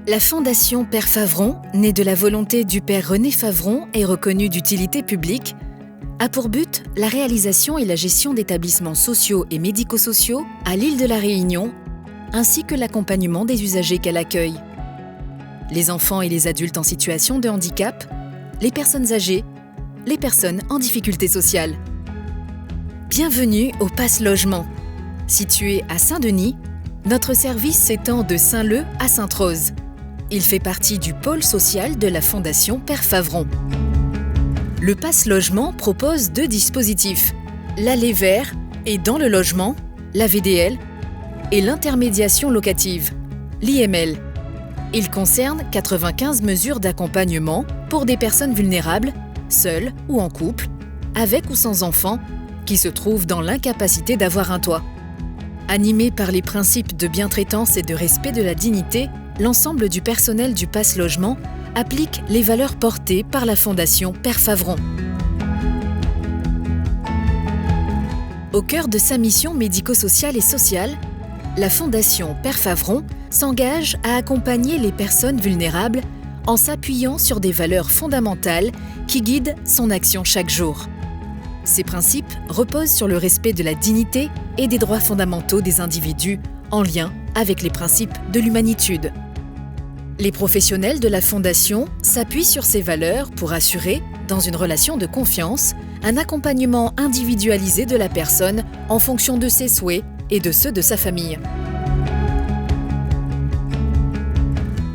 La Fondation Père Favron, née de la volonté du Père René Favron et reconnue d'utilité publique, a pour but la réalisation et la gestion d'établissements sociaux et médico-sociaux à l'île de la Réunion, ainsi que l'accompagnement des usagers qu'elle accueille. Les enfants et les adultes en situation de handicap, les personnes âgées, les personnes en difficulté sociale. Bienvenue au Pass Logement. Situé à Saint-Denis, notre service s'étend de Saint-Leu à Sainte-Rose. Il fait partie du pôle social de la Fondation Père Favron. Le Pass Logement propose 2 dispositifs, l'allée vert et dans le logement, la VDL, et l'intermédiation locative, l'IML. Il concerne 95 mesures d'accompagnement pour des personnes vulnérables, seules ou en couple, avec ou sans enfants, qui se trouvent dans l'incapacité d'avoir un toit. Animé par les principes de bientraitance et de respect de la dignité, l'ensemble du personnel du Pass Logement applique les valeurs portées par la Fondation Père Favron. Au cœur de sa mission médico-sociale et sociale, la Fondation Père Favron s'engage à accompagner les personnes vulnérables en s'appuyant sur des valeurs fondamentales qui guident son action chaque jour. Ces principes reposent sur le respect de la dignité et des droits fondamentaux des individus en lien avec les principes de l'humanitude. Les professionnels de la Fondation s'appuient sur ces valeurs pour assurer, dans une relation de confiance, un accompagnement individualisé de la personne en fonction de ses souhaits et de ceux de sa famille.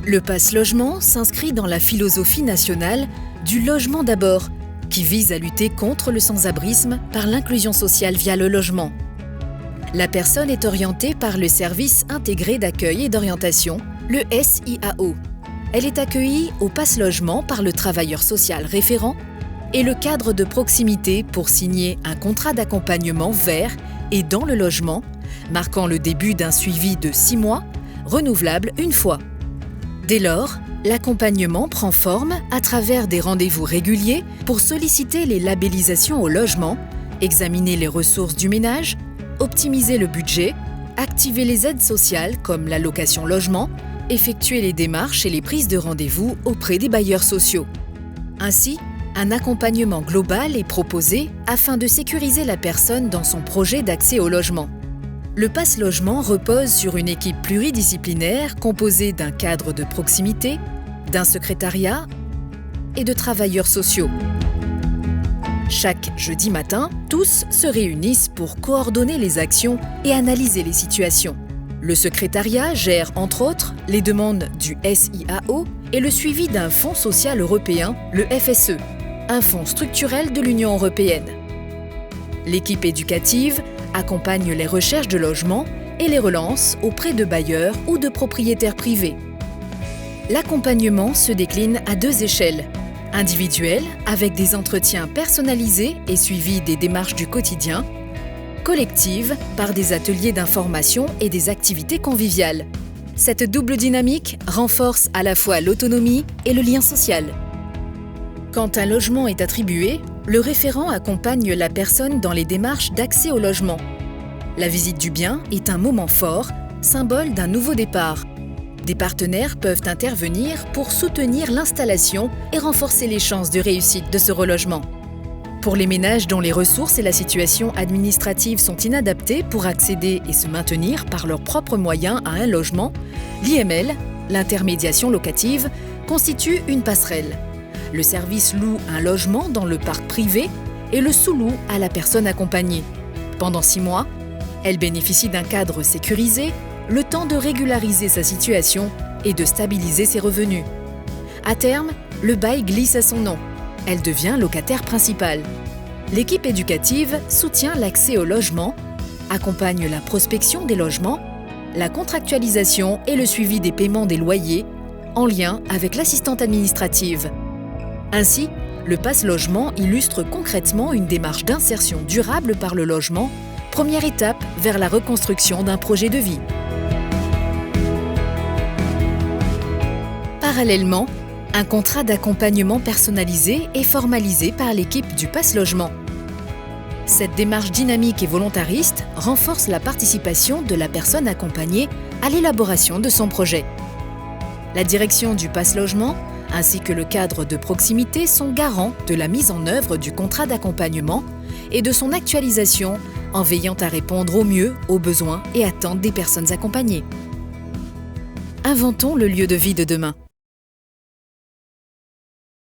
Le Pass Logement s'inscrit dans la philosophie nationale du logement d'abord, qui vise à lutter contre le sans-abrisme par l'inclusion sociale via le logement. La personne est orientée par le service intégré d'accueil et d'orientation, le SIAO. Elle est accueillie au Pass Logement par le travailleur social référent et le cadre de proximité pour signer un contrat d'accompagnement vers et dans le logement, marquant le début d'un suivi de 6 mois, renouvelable une fois. Dès lors, l'accompagnement prend forme à travers des rendez-vous réguliers pour solliciter les labellisations au logement, examiner les ressources du ménage, optimiser le budget, activer les aides sociales comme l'allocation logement, effectuer les démarches et les prises de rendez-vous auprès des bailleurs sociaux. Ainsi, un accompagnement global est proposé afin de sécuriser la personne dans son projet d'accès au logement. Le Pass Logement repose sur une équipe pluridisciplinaire composée d'un cadre de proximité, d'un secrétariat et de travailleurs sociaux. Chaque jeudi matin, tous se réunissent pour coordonner les actions et analyser les situations. Le secrétariat gère entre autres les demandes du SIAO et le suivi d'un fonds social européen, le FSE, un fonds structurel de l'Union européenne. L'équipe éducative accompagne les recherches de logement et les relance auprès de bailleurs ou de propriétaires privés. L'accompagnement se décline à 2 échelles. Individuelle, avec des entretiens personnalisés et suivis des démarches du quotidien. Collective, par des ateliers d'information et des activités conviviales. Cette double dynamique renforce à la fois l'autonomie et le lien social. Quand un logement est attribué, le référent accompagne la personne dans les démarches d'accès au logement. La visite du bien est un moment fort, symbole d'un nouveau départ. Des partenaires peuvent intervenir pour soutenir l'installation et renforcer les chances de réussite de ce relogement. Pour les ménages dont les ressources et la situation administrative sont inadaptées pour accéder et se maintenir par leurs propres moyens à un logement, l'IML, l'intermédiation locative, constitue une passerelle. Le service loue un logement dans le parc privé et le sous-loue à la personne accompagnée. Pendant 6 mois, elle bénéficie d'un cadre sécurisé, le temps de régulariser sa situation et de stabiliser ses revenus. À terme, le bail glisse à son nom. Elle devient locataire principale. L'équipe éducative soutient l'accès au logement, accompagne la prospection des logements, la contractualisation et le suivi des paiements des loyers, en lien avec l'assistante administrative. Ainsi, le Pass Logement illustre concrètement une démarche d'insertion durable par le logement, première étape vers la reconstruction d'un projet de vie. Parallèlement, un contrat d'accompagnement personnalisé est formalisé par l'équipe du Pass Logement. Cette démarche dynamique et volontariste renforce la participation de la personne accompagnée à l'élaboration de son projet. La direction du Pass Logement ainsi que le cadre de proximité sont garants de la mise en œuvre du contrat d'accompagnement et de son actualisation en veillant à répondre au mieux aux besoins et attentes des personnes accompagnées. Inventons le lieu de vie de demain.